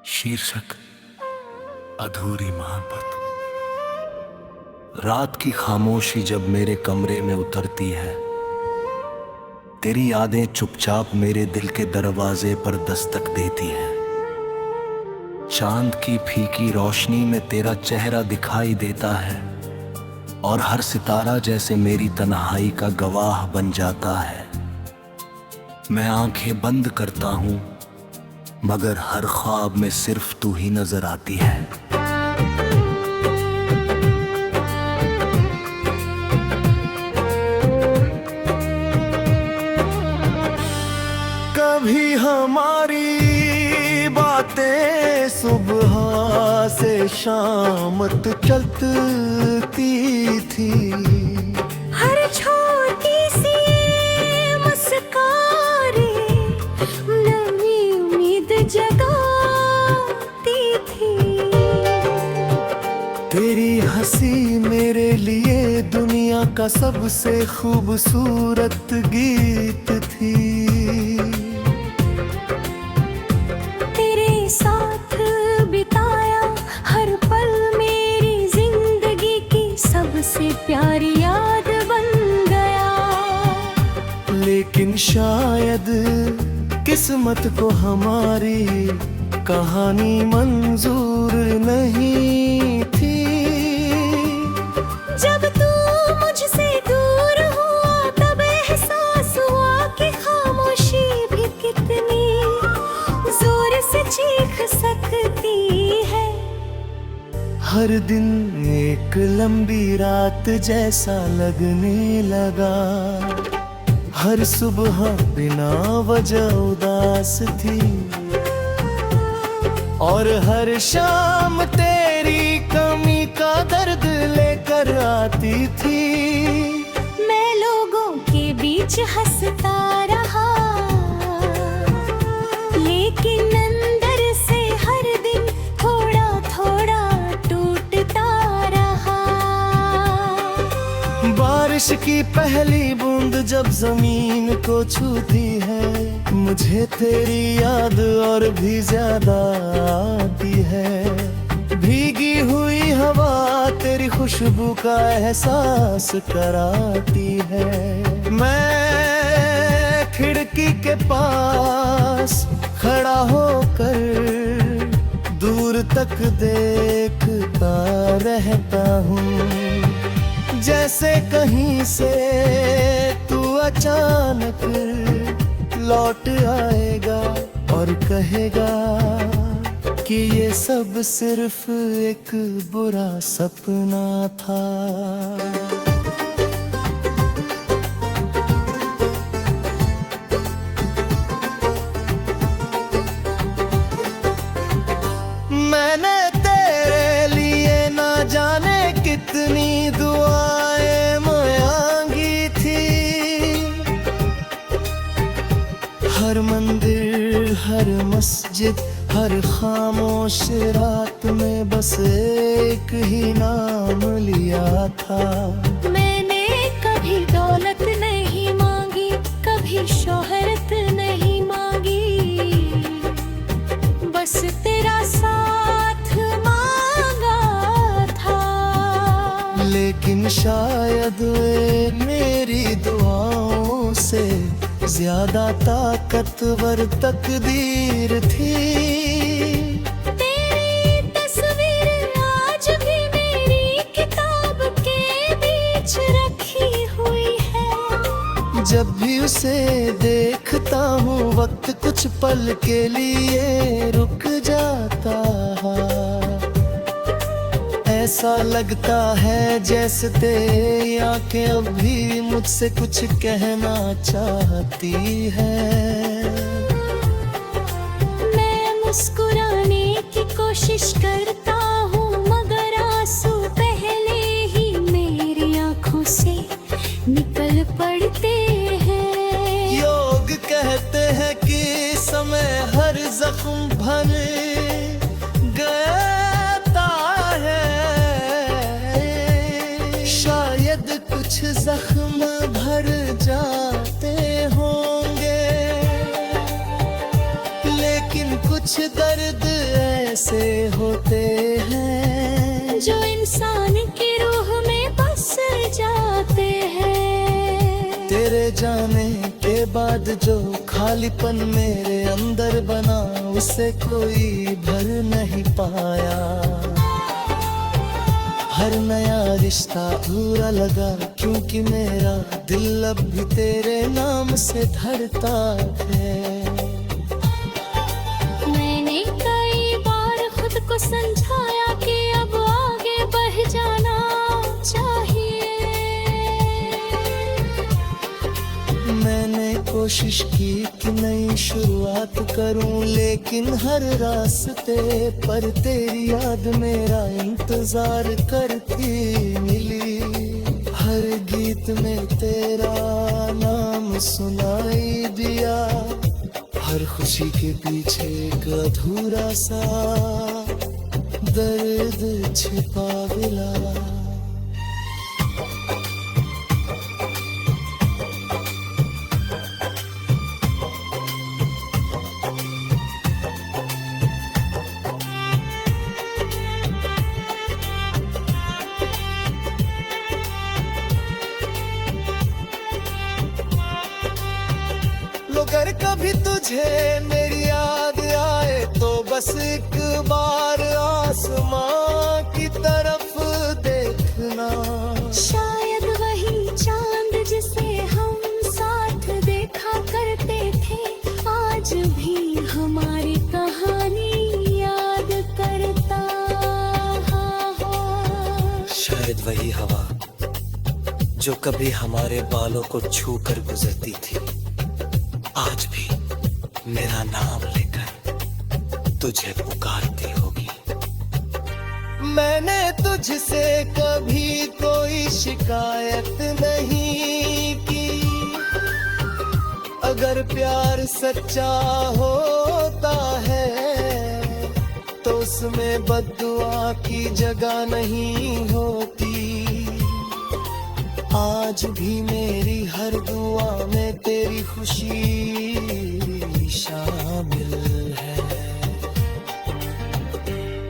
शीर्षक अधूरी मोहब्बत। रात की खामोशी जब मेरे कमरे में उतरती है, तेरी यादें चुपचाप मेरे दिल के दरवाजे पर दस्तक देती हैं। चांद की फीकी रोशनी में तेरा चेहरा दिखाई देता है और हर सितारा जैसे मेरी तन्हाई का गवाह बन जाता है। मैं आंखें बंद करता हूं मगर हर ख्वाब में सिर्फ तू ही नजर आती है। कभी हमारी बातें सुबह से शाम तक चलती थी, हर छोटी सी मुस्कान नई उम्मीद जगाती थी। तेरी हंसी मेरे लिए दुनिया का सबसे खूबसूरत गीत थी। तेरे साथ बिताया हर पल मेरी जिंदगी की सबसे प्यारी याद बन गया। लेकिन शायद किस्मत को हमारी कहानी मंजूर नहीं थी। जब तू मुझसे दूर हुआ तब एहसास हुआ कि खामोशी भी कितनी जोर से चीख सकती है। हर दिन एक लंबी रात जैसा लगने लगा, हर सुबह बिना वजह उदास थी और हर शाम तेरी कमी का दर्द लेकर आती थी। मैं लोगों के बीच हंसता रहा, लेकिन अंदर से हर दिन थोड़ा थोड़ा टूटता रहा। बारिश की पहली बूंद जब जमीन को छूती है, मुझे तेरी याद और भी ज्यादा आती है। भीगी हुई हवा तेरी खुशबू का एहसास कराती है। मैं खिड़की के पास खड़ा होकर दूर तक देखता रहता हूँ, जैसे कहीं से तू अचानक लौट आएगा और कहेगा कि ये सब सिर्फ एक बुरा सपना था। मैंने तेरे लिए ना जाने कितनी दुआएं मांगी थी। हर मंदिर, हर मस्जिद, हर खामोश रात में बस एक ही नाम लिया था। मैंने कभी दौलत नहीं मांगी, कभी शोहरत नहीं मांगी, बस तेरा साथ मांगा था। लेकिन शायद वे मेरी दुआओं से ज्यादा ताकतवर तकदीर थी। तेरी तस्वीर आज भी मेरी किताब के बीच रखी हुई है। जब भी उसे देखता हूँ वक्त कुछ पल के लिए रुक जाता है। ऐसा लगता है जैसे तेरी आंखें अब भी मुझसे कुछ कहना चाहती है। मैं मुस्कुराने की कोशिश करता हूँ मगर आंसू पहले ही मेरी आंखों से निकल पड़ते हैं। योग कहते हैं कि समय हर जख्म भर गया है। शायद कुछ जख्म भर जाते होंगे होते हैं जो इंसान की रूह में बस जाते हैं। तेरे जाने के बाद जो खालीपन मेरे अंदर बना उसे कोई भर नहीं पाया। हर नया रिश्ता अधूरा लगा क्योंकि मेरा दिल अब भी तेरे नाम से धड़ता है। मैंने कई बार खुद को समझाया कि अब आगे बढ़ जाना चाहिए। मैंने कोशिश की कि नई शुरुआत करूं लेकिन हर रास्ते पर तेरी याद मेरा इंतजार करती मिली। हर गीत में तेरा नाम सुनाई दिया, हर खुशी के पीछे एक अधूरा सा दर्द छिपा मिला। अगर कभी तुझे मेरी याद आए तो बस एक बार आसमां की तरफ देखना। शायद वही चांद जिसे हम साथ देखा करते थे आज भी हमारी कहानी याद करता है। शायद वही हवा जो कभी हमारे बालों को छू कर गुजरती थी आज भी मेरा नाम लेकर तुझे पुकारती होगी। मैंने तुझसे कभी कोई शिकायत नहीं की। अगर प्यार सच्चा होता है तो उसमें बद्दुआ की जगह नहीं होती। आज भी मेरी हर दुआ में तेरी खुशी शामिल है।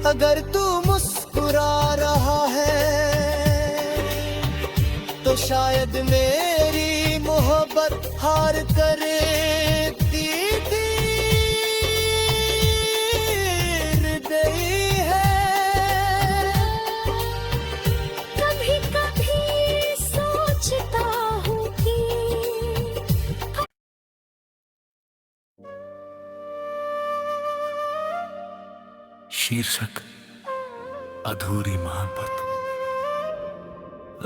अगर तू मुस्कुरा रहा है तो शायद मेरी मोहब्बत हार करे। शीर्षक अधूरी मोहब्बत।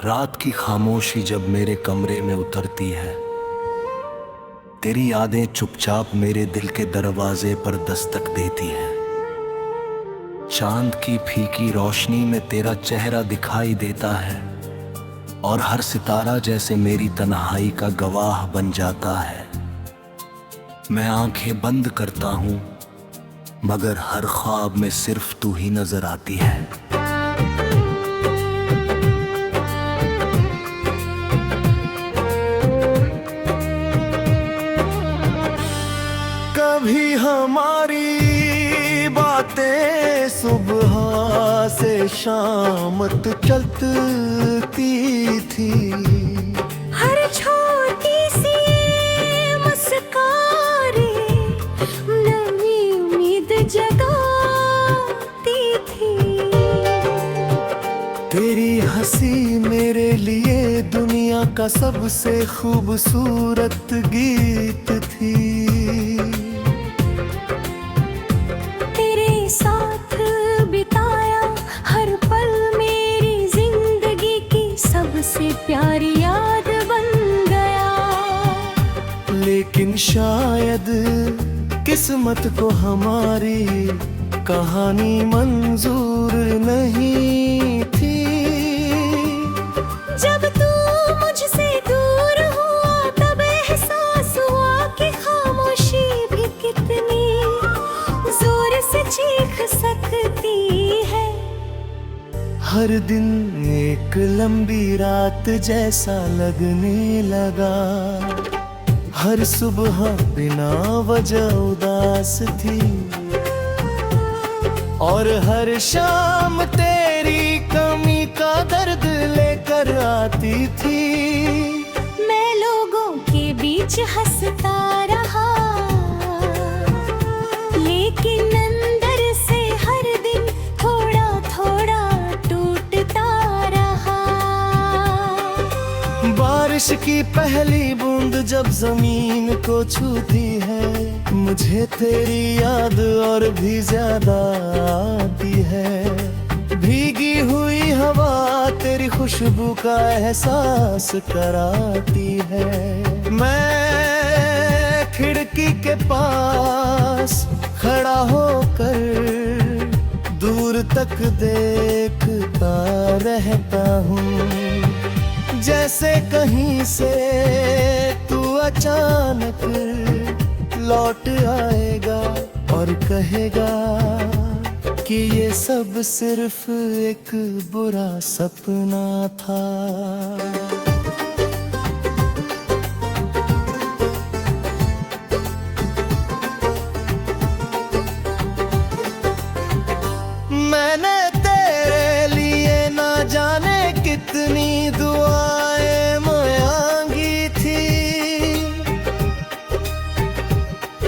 रात की खामोशी जब मेरे कमरे में उतरती है, तेरी यादें चुपचाप मेरे दिल के दरवाजे पर दस्तक देती हैं। चांद की फीकी रोशनी में तेरा चेहरा दिखाई देता है और हर सितारा जैसे मेरी तन्हाई का गवाह बन जाता है। मैं आंखें बंद करता हूँ मगर हर ख्वाब में सिर्फ तू ही नजर आती है। कभी हमारी बातें सुबह से शाम तक चलती थी। हर छोटी सी मुस्कान नवी उम्मीद जगाती थी। तेरी हंसी मेरे लिए दुनिया का सबसे खूबसूरत गीत थी। तेरे साथ बिताया हर पल मेरी जिंदगी की सबसे प्यारी याद बन गया। लेकिन शायद किस्मत को हमारी कहानी मंजूर नहीं थी। जब तू मुझसे दूर हुआ तब एहसास हुआ कि खामोशी भी कितनी जोर से चीख सकती है। हर दिन एक लंबी रात जैसा लगने लगा। हर सुबह बिना वजह उदास थी और हर शाम तेरी कमी का दर्द लेकर आती थी। मैं लोगों के बीच हंसता रहा, लेकिन अंदर से हर दिन थोड़ा थोड़ा टूटता रहा। बारिश की पहली बूंद जब जमीन को छूती है, मुझे तेरी याद और भी ज्यादा आती है। भीगी हुई हवा तेरी खुशबू का एहसास कराती है। मैं खिड़की के पास खड़ा होकर दूर तक देखता रहता हूँ, जैसे कहीं से तू अचानक लौट आएगा और कहेगा कि ये सब सिर्फ एक बुरा सपना था। मैंने तेरे लिए ना जाने कितनी दुआएं मांगी थी।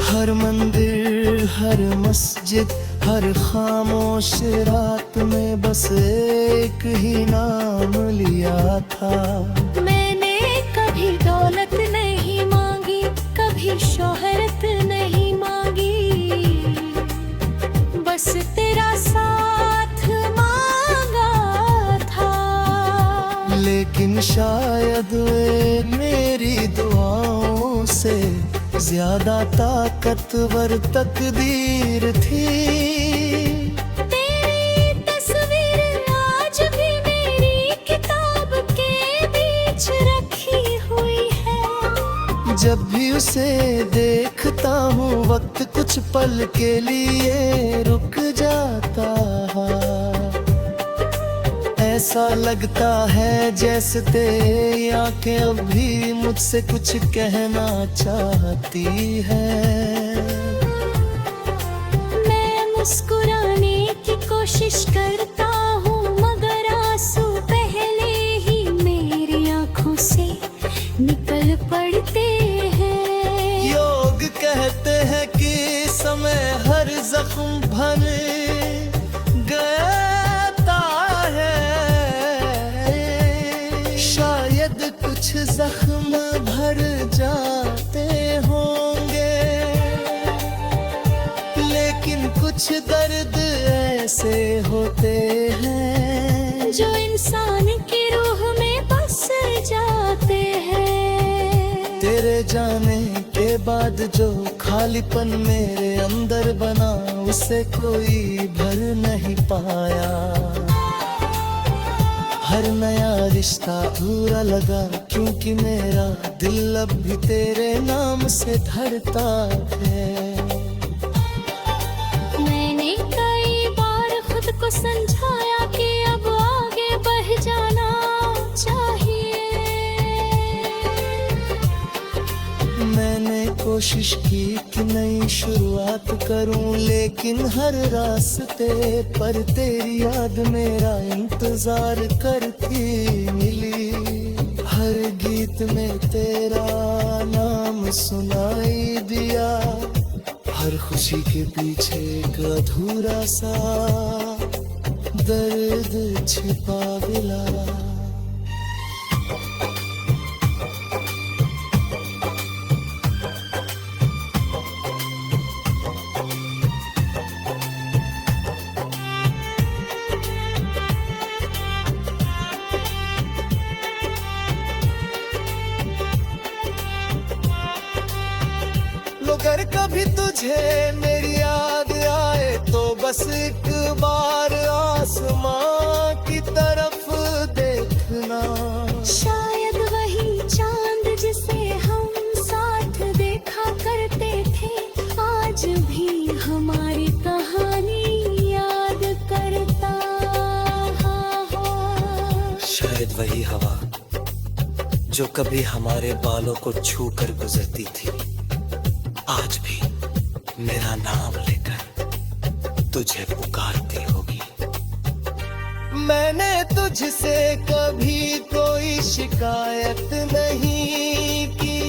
हर मंदिर, हर मस्जिद, हर खामोश रात में बस एक ही नाम लिया था। मैंने कभी दौलत नहीं मांगी, कभी शोहरत नहीं मांगी, बस तेरा साथ मांगा था। लेकिन शायद वे मेरी दुआओं से ज्यादा ताकतवर तकदीर थी। तेरी तस्वीर आज भी मेरी किताब के बीच रखी हुई है। जब भी उसे देखता हूँ वक्त कुछ पल के लिए रुक जाता है। ऐसा लगता है जैसे तेरी आंखें अभी मुझसे कुछ कहना चाहती है। मैं मुस्कुराने की कोशिश करता हूँ, मगर आंसू पहले ही मेरी आंखों से निकल पड़ते हैं। योग कहते हैं कि समय हर जख्म भर गया है। शायद कुछ जख्म भर जाते होंगे, लेकिन कुछ दर्द ऐसे होते हैं जो इंसान की रूह में बस जाते हैं। तेरे जाने के बाद जो खालीपन मेरे अंदर बना, उसे कोई भर नहीं पाया। हर नया रिश्ता अधूरा लगा, क्योंकि मेरा दिल अब भी तेरे नाम से धड़ता है। मैंने कई बार खुद को समझाया कि अब आगे बढ़ जाना चाहिए। मैंने कोशिश की कि नई शुरुआत करूं, लेकिन हर रास्ते पर तेरी याद मेरा इंतजार करती मिली। हर गीत में तेरा नाम सुनाई दिया, हर खुशी के पीछे एक अधूरा सा दर्द छिपा मिला। अगर कभी तुझे मेरी याद आए तो बस एक बार आसमां की तरफ देखना। शायद वही चांद जिसे हम साथ देखा करते थे, आज भी हमारी कहानी याद करता। शायद वही हवा जो कभी हमारे बालों को छू कर गुजरती थी, आज भी मेरा नाम लेकर तुझे पुकारती होगी। मैंने तुझसे कभी कोई शिकायत नहीं की।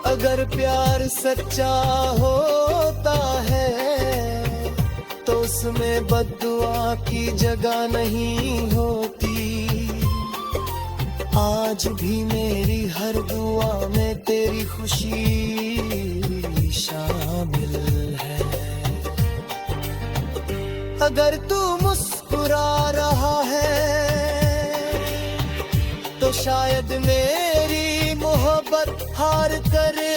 अगर प्यार सच्चा होता है तो उसमें बद्दुआ की जगह नहीं होती। आज भी मेरी हर दुआ में तेरी खुशी शामिल है। अगर तू मुस्कुरा रहा है तो शायद मेरी मोहब्बत हार करे।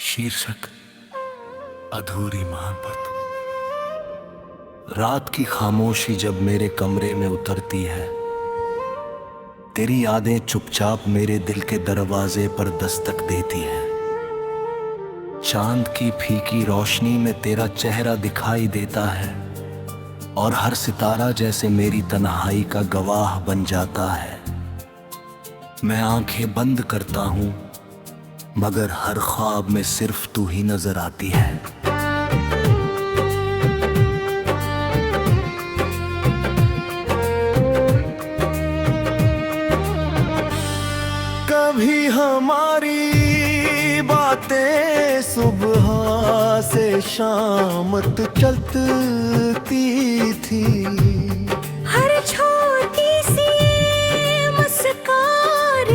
शीर्षक अधूरी मोहब्बत। रात की खामोशी जब मेरे कमरे में उतरती है, तेरी यादें चुपचाप मेरे दिल के दरवाजे पर दस्तक देती हैं। चांद की फीकी रोशनी में तेरा चेहरा दिखाई देता है और हर सितारा जैसे मेरी तन्हाई का गवाह बन जाता है। मैं आंखें बंद करता हूँ मगर हर ख्वाब में सिर्फ तू ही नजर आती है। कभी हमारी बातें सुबह से शाम तक चलती थी। हर छोटी सी मुस्कान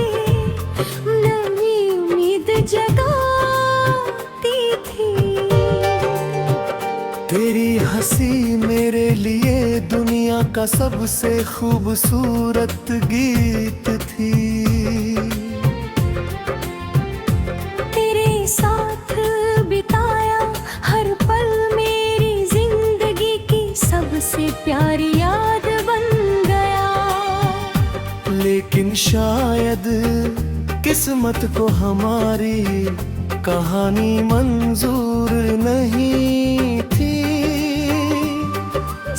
नई उम्मीद जगाती थी। तेरी हंसी मेरे लिए दुनिया का सबसे खूबसूरत गीत थी। तेरे साथ बिताया हर पल मेरी जिंदगी की सबसे प्यारी याद बन गया। लेकिन शायद किस्मत को हमारी कहानी मंजूर नहीं थी।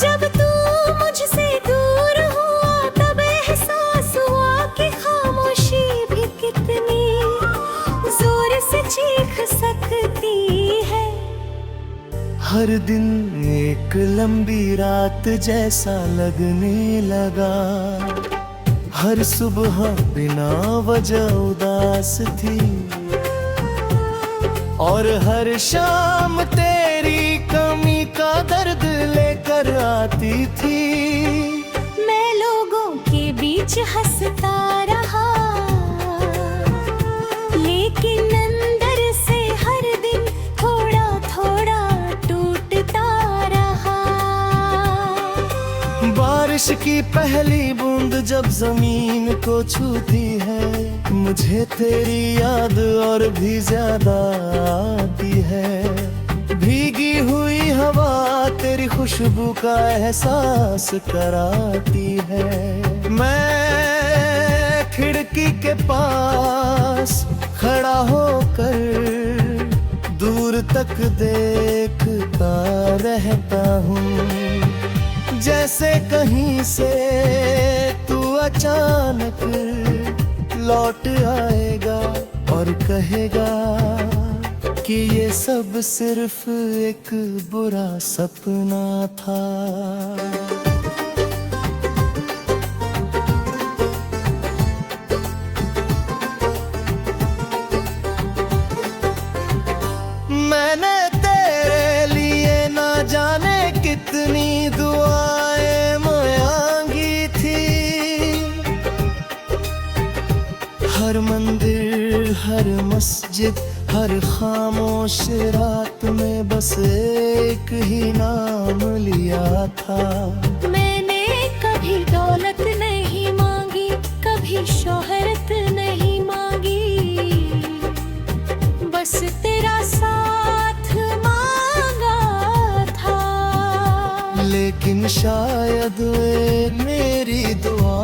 जब तू मुझसे दूर हुआ तब एहसास हुआ कि खामोशी भी कितनी जोर से चीख सकती है। हर दिन एक लंबी रात जैसा लगने लगा। हर सुबह बिना वजह उदास थी और हर शाम तेरी कमी का दर्द लेकर आती थी। मैं लोगों के बीच हंसता रहा लेकिन अंदर से हर दिन थोड़ा थोड़ा टूटता रहा। बारिश की पहली बूंद जब जमीन को छूती है, मुझे तेरी याद और भी ज्यादा आती है। भीगी हुई हवा तेरी खुशबू का एहसास कराती है। मैं खिड़की के पास खड़ा होकर दूर तक देखता रहता हूँ, जैसे कहीं से तू अचानक लौट आएगा और कहेगा कि ये सब सिर्फ एक बुरा सपना था। मैंने तेरे लिए ना जाने कितनी दुआएं मांगी थी। हर मंदिर, हर मस्जिद, हर खामोश रात में बस एक ही नाम लिया था। मैंने कभी दौलत नहीं मांगी, कभी शोहरत नहीं मांगी, बस तेरा साथ मांगा था। लेकिन शायद मेरी दुआ